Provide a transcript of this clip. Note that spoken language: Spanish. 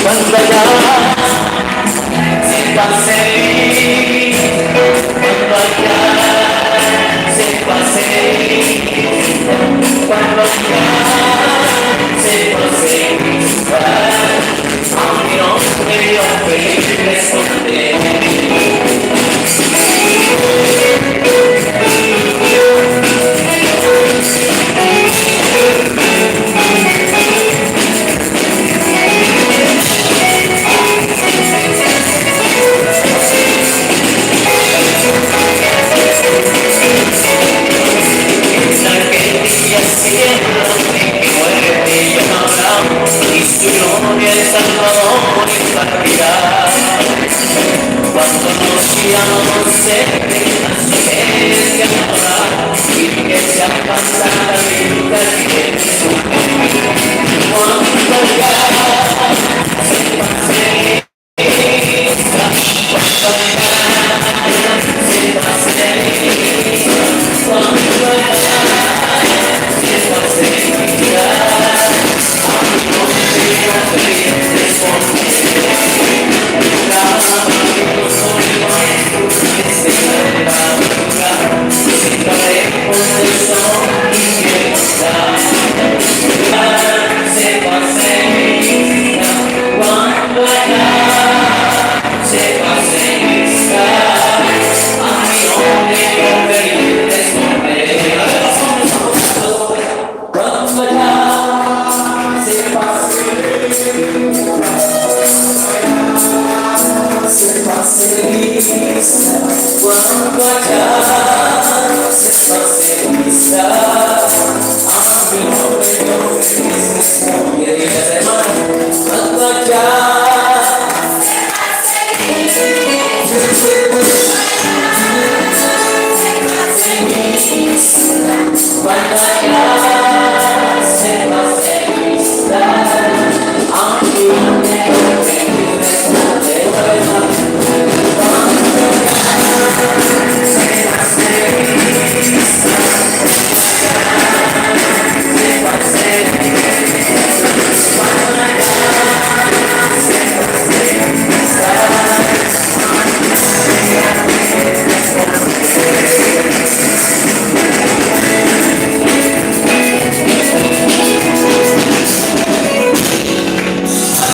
cuando ya se pase, cuando ya se pase, cuando ya se pase, a mi nombre yo te responderé. Y su gloria el Salvador impartirá. Cuando nos llamamos en su presencia y que se pasado el camino. Cuando ya se pase, cuando ya se pase, cuando ya se pase, a mi nombre yo te responderé.